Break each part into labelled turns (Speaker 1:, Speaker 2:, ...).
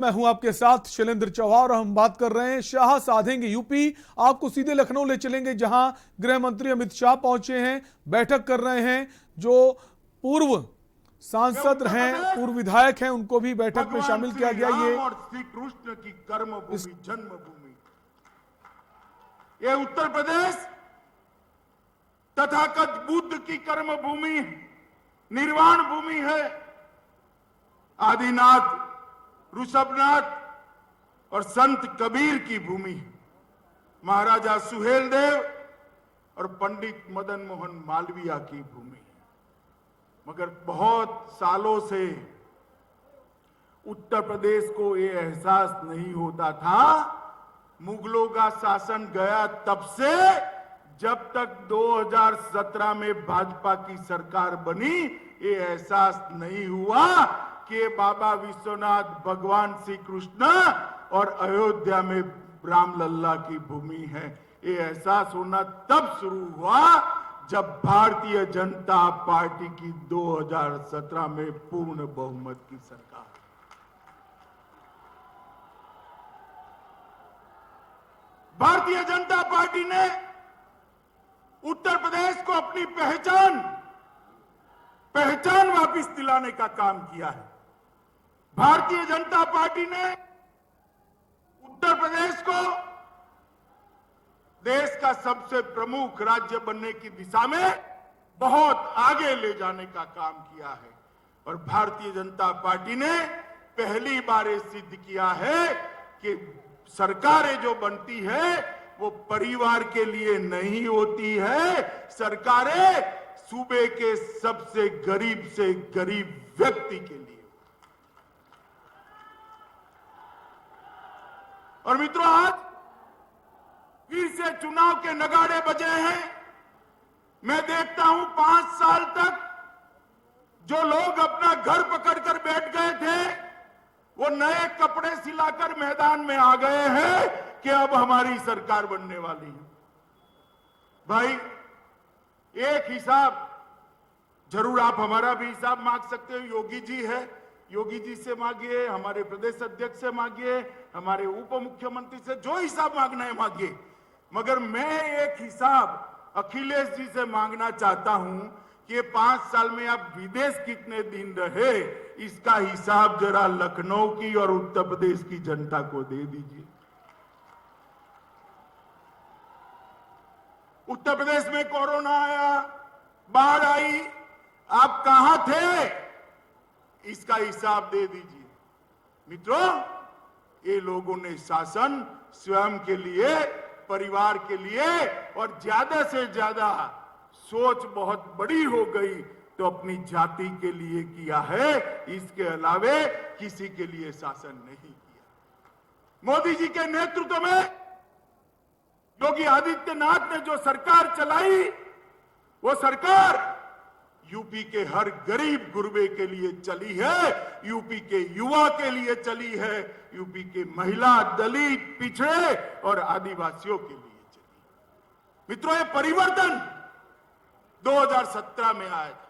Speaker 1: मैं हूं आपके साथ शैलेंद्र चौहान और हम बात कर रहे हैं शाह साधेंगे यूपी। आपको सीधे लखनऊ ले चलेंगे जहां गृह मंत्री अमित शाह पहुंचे हैं, बैठक कर रहे हैं। जो पूर्व सांसद हैं, पूर्व विधायक हैं, उनको भी बैठक में शामिल किया गया। ये
Speaker 2: और श्री कृष्ण की कर्मभूमि, जन्मभूमि, ये उत्तर प्रदेश तथाकथ बुद्ध की कर्मभूमि, निर्वाण भूमि है। आदिनाथ, ऋषभनाथ और संत कबीर की भूमि, महाराजा सुहेलदेव और पंडित मदन मोहन मालवीय की भूमि। मगर बहुत सालों से उत्तर प्रदेश को ये एहसास नहीं होता था। मुगलों का शासन गया तब से, जब तक 2017 में भाजपा की सरकार बनी, ये एहसास नहीं हुआ कि बाबा विश्वनाथ, भगवान श्री कृष्ण और अयोध्या में रामलल्ला की भूमि है। ये एहसास होना तब शुरू हुआ जब भारतीय जनता पार्टी की 2017 में पूर्ण बहुमत की सरकार। भारतीय जनता पार्टी ने उत्तर प्रदेश को अपनी पहचान वापस दिलाने का काम किया है। भारतीय जनता पार्टी ने उत्तर प्रदेश को देश का सबसे प्रमुख राज्य बनने की दिशा में बहुत आगे ले जाने का काम किया है। और भारतीय जनता पार्टी ने पहली बार ये सिद्ध किया है कि सरकारें जो बनती है वो परिवार के लिए नहीं होती है। सरकारें सूबे के सबसे गरीब से गरीब व्यक्ति के लिए। और मित्रों, आज फिर से चुनाव के नगाड़े बजे हैं। मैं देखता हूं 5 साल तक जो लोग अपना घर पकड़कर बैठ गए थे, वो नए कपड़े सिलाकर मैदान में आ गए हैं कि अब हमारी सरकार बनने वाली है। भाई, एक हिसाब जरूर आप हमारा भी हिसाब मांग सकते हो। योगी जी है, योगी जी से मांगिए, हमारे प्रदेश अध्यक्ष से मांगिए, हमारे उप मुख्यमंत्री से, जो हिसाब मांगना है मांगिए। मगर मैं एक हिसाब अखिलेश जी से मांगना चाहता हूं कि 5 साल में आप विदेश कितने दिन रहे, इसका हिसाब जरा लखनऊ की और उत्तर प्रदेश की जनता को दे दीजिए। उत्तर प्रदेश में कोरोना आया, बाढ़ आई, आप कहां थे, इसका हिसाब दे दीजिए। मित्रों, ये लोगों ने शासन स्वयं के लिए, परिवार के लिए और ज्यादा से ज्यादा सोच बहुत बड़ी हो गई तो अपनी जाति के लिए किया है। इसके अलावे किसी के लिए शासन नहीं किया। मोदी जी के नेतृत्व में योगी आदित्यनाथ ने जो सरकार चलाई, वो सरकार यूपी के हर गरीब गुरबे के लिए चली है, यूपी के युवा के लिए चली है, यूपी के महिला, दलित, पिछड़े और आदिवासियों के लिए चली। मित्रों, ये परिवर्तन 2017 में आया था।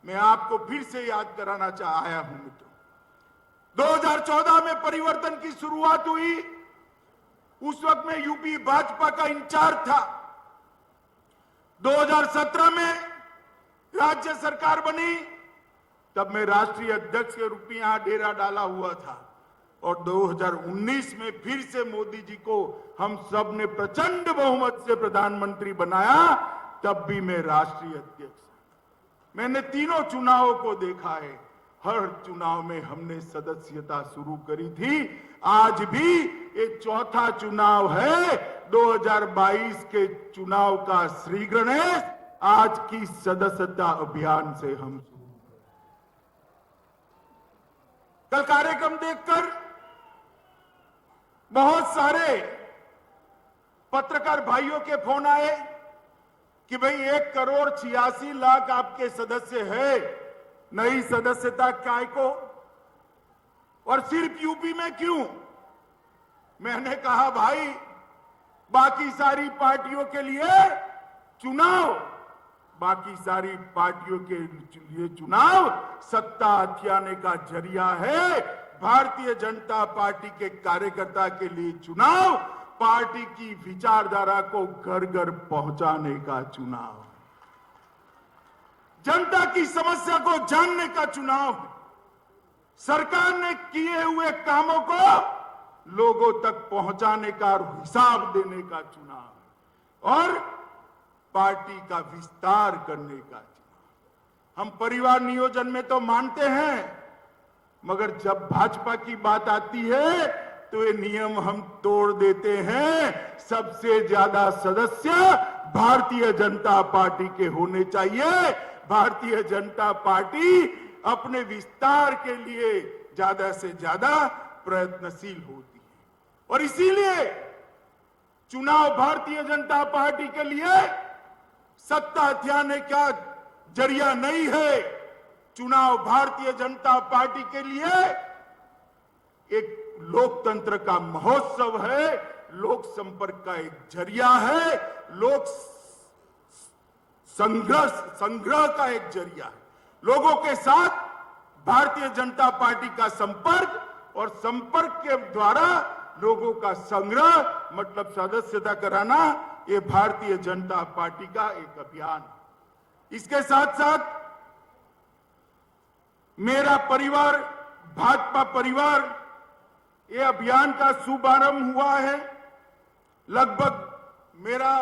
Speaker 2: मैं आपको फिर से याद कराना आया हूं मित्रों। 2014 में परिवर्तन की शुरुआत हुई। उस वक्त में यूपी भाजपा का इंचार्ज था। 2017 में राज्य सरकार बनी, तब मैं राष्ट्रीय अध्यक्ष के रूप में यहां डेरा डाला हुआ था। और 2019 में फिर से मोदी जी को हम सब ने प्रचंड बहुमत से प्रधानमंत्री बनाया, तब भी मैं राष्ट्रीय अध्यक्ष। मैंने तीनों चुनावों को देखा है। हर चुनाव में हमने सदस्यता शुरू करी थी। आज भी ये चौथा चुनाव है। 2022 के चुनाव का श्री गणेश आज की सदस्यता अभियान से हम कल कार्यक्रम देखकर बहुत सारे पत्रकार भाइयों के फोन आए कि भाई 1,86,00,000 आपके सदस्य है, नई सदस्यता काय को, और सिर्फ यूपी में क्यों? मैंने कहा भाई, बाकी सारी पार्टियों के लिए चुनाव, बाकी सारी पार्टियों के लिए चुनाव सत्ता हथियाने का जरिया है। भारतीय जनता पार्टी के कार्यकर्ता के लिए चुनाव पार्टी की विचारधारा को घर घर पहुंचाने का चुनाव, जनता की समस्या को जानने का चुनाव, सरकार ने किए हुए कामों को लोगों तक पहुंचाने का और हिसाब देने का चुनाव और पार्टी का विस्तार करने का चुनाव। हम परिवार नियोजन में तो मानते हैं, मगर जब भाजपा की बात आती है तो ये नियम हम तोड़ देते हैं। सबसे ज्यादा सदस्य भारतीय जनता पार्टी के होने चाहिए। भारतीय जनता पार्टी अपने विस्तार के लिए ज्यादा से ज्यादा प्रयत्नशील होती है और इसीलिए चुनाव भारतीय जनता पार्टी के लिए सत्ता हथियाने का जरिया नहीं है। चुनाव भारतीय जनता पार्टी के लिए एक लोकतंत्र का महोत्सव है, लोक संपर्क का एक जरिया है, लोक संग्रह का एक जरिया है। लोगों के साथ भारतीय जनता पार्टी का संपर्क और संपर्क के द्वारा लोगों का संग्रह मतलब सदस्यता कराना, ये भारतीय जनता पार्टी का एक अभियान है। इसके साथ साथ मेरा परिवार भाजपा परिवार, ये अभियान का शुभारंभ हुआ है। लगभग मेरा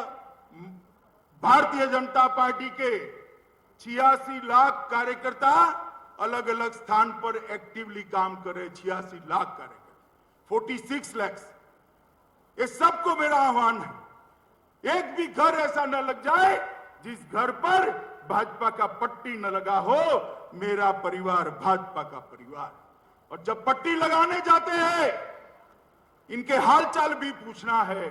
Speaker 2: भारतीय जनता पार्टी के 86 लाख कार्यकर्ता अलग अलग स्थान पर एक्टिवली काम कर रहे। 86 लाख कार्यकर्ता, 46 लाख। ये सबको मेरा आह्वान है, एक भी घर ऐसा न लग जाए जिस घर पर भाजपा का पट्टी न लगा हो। मेरा परिवार भाजपा का परिवार, और जब पट्टी लगाने जाते हैं इनके हालचाल भी पूछना है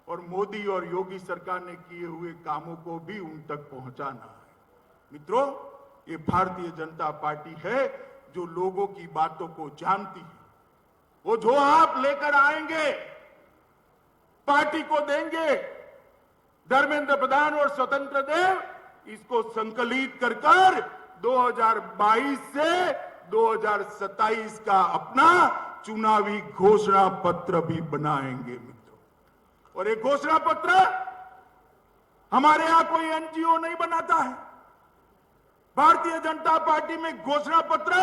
Speaker 2: और मोदी और योगी सरकार ने किए हुए कामों को भी उन तक पहुंचाना है। मित्रों, ये भारतीय जनता पार्टी है जो लोगों की बातों को जानती है। वो जो आप लेकर आएंगे पार्टी को देंगे। धर्मेंद्र प्रधान और स्वतंत्र देव इसको संकलित कर 2022 से 2027 का अपना चुनावी घोषणा पत्र भी बनाएंगे मित्रों। और एक घोषणा पत्र हमारे यहां कोई एनजीओ नहीं बनाता है। भारतीय जनता पार्टी में घोषणा पत्र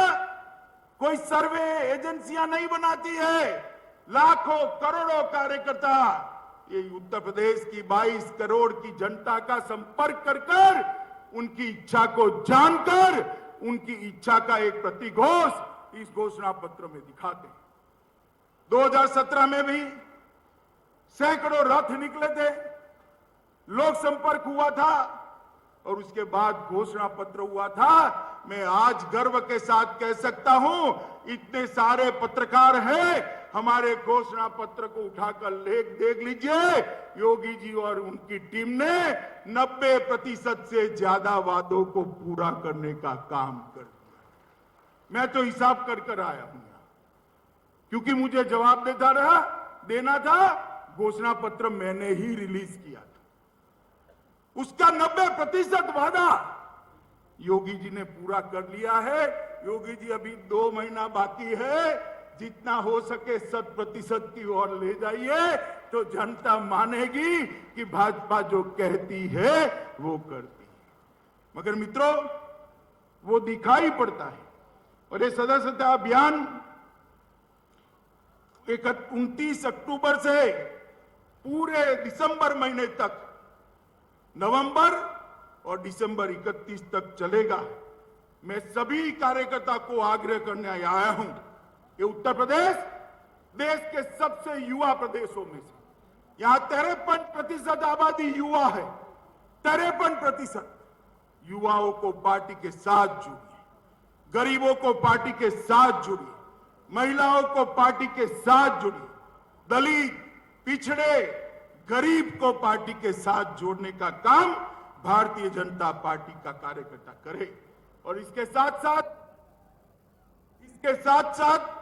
Speaker 2: कोई सर्वे एजेंसियां नहीं बनाती है। लाखों करोड़ों कार्यकर्ता ये उत्तर प्रदेश की 22 करोड़ की जनता का संपर्क कर उनकी इच्छा को जानकर उनकी इच्छा का एक प्रतिघोष इस घोषणा पत्र में दिखाते हैं। 2017 में भी सैकड़ों रथ निकले थे, लोक संपर्क हुआ था और उसके बाद घोषणा पत्र हुआ था। मैं आज गर्व के साथ कह सकता हूं, इतने सारे पत्रकार हैं, हमारे घोषणा पत्र को उठाकर देख लीजिए। योगी जी और उनकी टीम ने 90% से ज्यादा वादों को पूरा करने का काम कर दिया। मैं तो हिसाब कर आया हूं क्योंकि मुझे जवाब देना था। घोषणा पत्र मैंने ही रिलीज किया था। उसका 90% वादा योगी जी ने पूरा कर लिया है। योगी जी अभी 2 महीना बाकी है, जितना हो सके 100% की ओर ले जाइए तो जनता मानेगी कि भाजपा जो कहती है वो करती है। मगर मित्रों, वो दिखाई पड़ता है। और ये सदस्यता अभियान 29 अक्टूबर से पूरे दिसंबर महीने तक, नवंबर और दिसंबर 31 तक चलेगा। मैं सभी कार्यकर्ता को आग्रह करने आया हूं, ये उत्तर प्रदेश देश के सबसे युवा प्रदेशों में से, यहां 53% आबादी युवा है। 53% युवाओं को पार्टी के साथ जुड़िए, गरीबों को पार्टी के साथ जुड़िए, महिलाओं को पार्टी के साथ जुड़िए, दलित, पिछड़े, गरीब को पार्टी के साथ जोड़ने का काम भारतीय जनता पार्टी का कार्यकर्ता करे। और इसके साथ साथ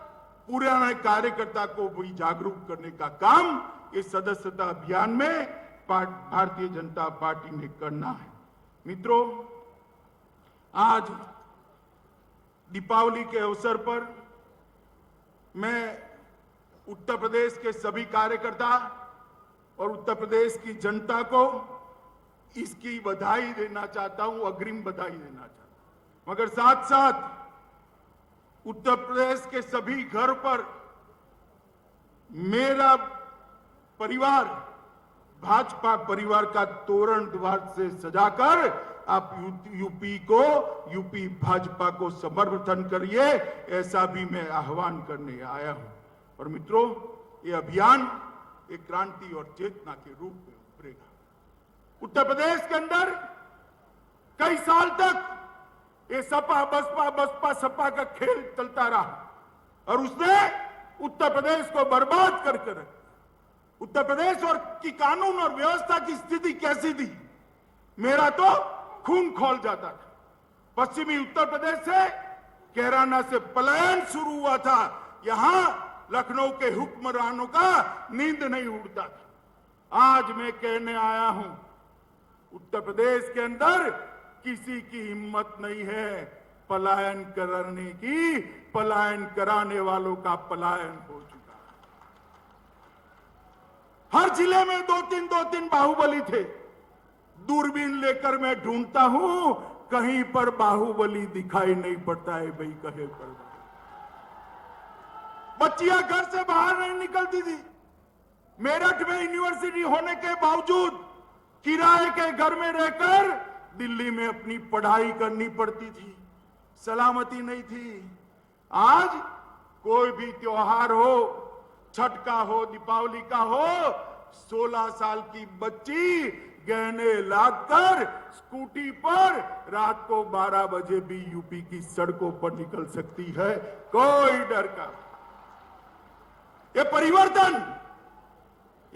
Speaker 2: पुराने कार्यकर्ता को भी जागरूक करने का काम इस सदस्यता अभियान में भारतीय जनता पार्टी ने करना है। मित्रों, आज दीपावली के अवसर पर मैं उत्तर प्रदेश के सभी कार्यकर्ता और उत्तर प्रदेश की जनता को इसकी बधाई देना चाहता हूं, अग्रिम बधाई देना चाहता हूं। मगर साथ साथ उत्तर प्रदेश के सभी घर पर मेरा परिवार, भाजपा परिवार का तोरण द्वार से सजाकर आप यूपी भाजपा को समर्थन करिए, ऐसा भी मैं आह्वान करने आया हूं। और मित्रों, ये अभियान एक क्रांति और चेतना के रूप में उभरेगा। उत्तर प्रदेश के अंदर कई साल तक ये सपा सपा का खेल चलता रहा और उसने उत्तर प्रदेश को बर्बाद करके रखा। उत्तर प्रदेश और की कानून और व्यवस्था की स्थिति कैसी थी, मेरा तो खून खौल जाता था। पश्चिमी उत्तर प्रदेश से, कैराना से पलायन शुरू हुआ था। यहां लखनऊ के हुक्मरानों का नींद नहीं उड़ता था। आज मैं कहने आया हूं, उत्तर प्रदेश के अंदर किसी की हिम्मत नहीं है पलायन करने की। पलायन कराने वालों का पलायन हो चुका है। हर जिले में दो तीन बाहुबली थे। दूरबीन लेकर मैं ढूंढता हूं, कहीं पर बाहुबली दिखाई नहीं पड़ता है। भाई कहे पर बच्चियां घर से बाहर नहीं निकलती थी। मेरठ में यूनिवर्सिटी होने के बावजूद किराए के घर में रहकर दिल्ली में अपनी पढ़ाई करनी पड़ती थी। सलामती नहीं थी। आज कोई भी त्योहार हो, छठ का हो, दीपावली का हो, 16 साल की बच्ची गहने लादकर स्कूटी पर रात को 12 बजे भी यूपी की सड़कों पर निकल सकती है, कोई डर का। ये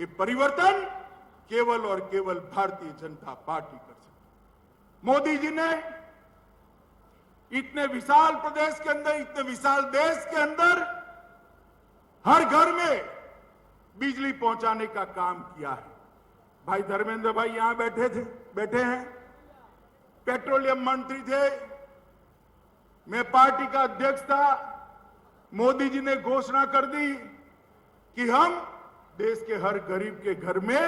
Speaker 2: परिवर्तन केवल और केवल भारतीय जनता पार्टी कर सकती। मोदी जी ने इतने विशाल प्रदेश के अंदर, इतने विशाल देश के अंदर हर घर में बिजली पहुंचाने का काम किया है। भाई धर्मेंद्र भाई यहां बैठे हैं, पेट्रोलियम मंत्री थे, मैं पार्टी का अध्यक्ष था। मोदी जी ने घोषणा कर दी कि हम देश के हर गरीब के घर में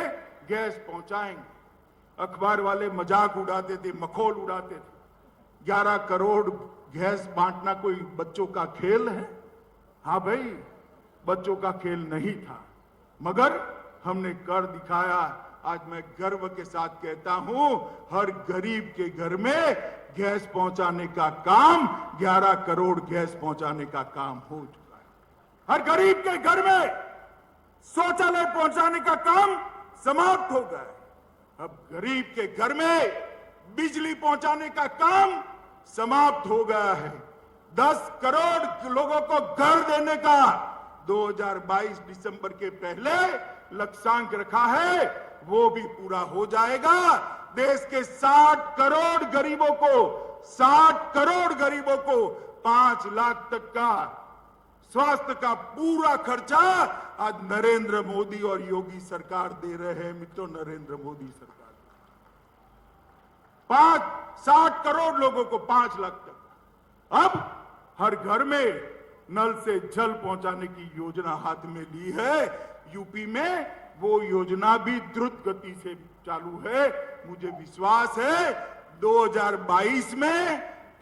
Speaker 2: गैस पहुंचाएंगे। अखबार वाले मजाक उड़ाते थे, मखौल उड़ाते थे। 11 करोड़ गैस बांटना कोई बच्चों का खेल है? हाँ भाई, बच्चों का खेल नहीं था, मगर हमने कर दिखाया। आज मैं गर्व के साथ कहता हूं, हर गरीब के घर में गैस पहुंचाने का काम, 11 करोड़ गैस पहुंचाने का काम हो चुका है। हर गरीब के घर में शौचालय पहुंचाने का काम समाप्त हो गया है। अब गरीब के घर में बिजली पहुंचाने का काम समाप्त हो गया है। 10 करोड़ लोगों को घर देने का 2022 दिसंबर के पहले लक्ष्यांक रखा है, वो भी पूरा हो जाएगा। देश के 60 करोड़ गरीबों को 5 लाख तक का स्वास्थ्य का पूरा खर्चा आज नरेंद्र मोदी और योगी सरकार दे रहे हैं। मित्रों, नरेंद्र मोदी सरकार 60 करोड़ लोगों को 5 लाख तक। अब हर घर में नल से जल पहुंचाने की योजना हाथ में ली है। यूपी में वो योजना भी द्रुत गति से चालू है। मुझे विश्वास है 2022 में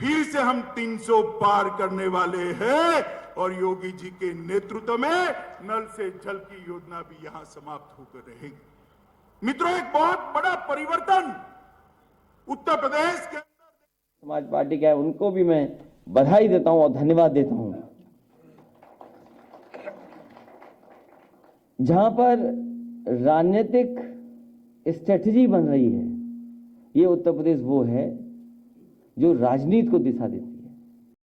Speaker 2: फिर से हम 300 पार करने वाले हैं और योगी जी के नेतृत्व में नल से जल की योजना भी यहां समाप्त होकर रहेगी। मित्रों, एक बहुत बड़ा परिवर्तन उत्तर प्रदेश के
Speaker 3: समाज पार्टी का है, उनको भी मैं बधाई देता हूं और धन्यवाद देता हूं। जहां पर राजनीतिक स्ट्रेटजी बन रही है, ये उत्तर प्रदेश वो है जो राजनीति को दिशा देती है।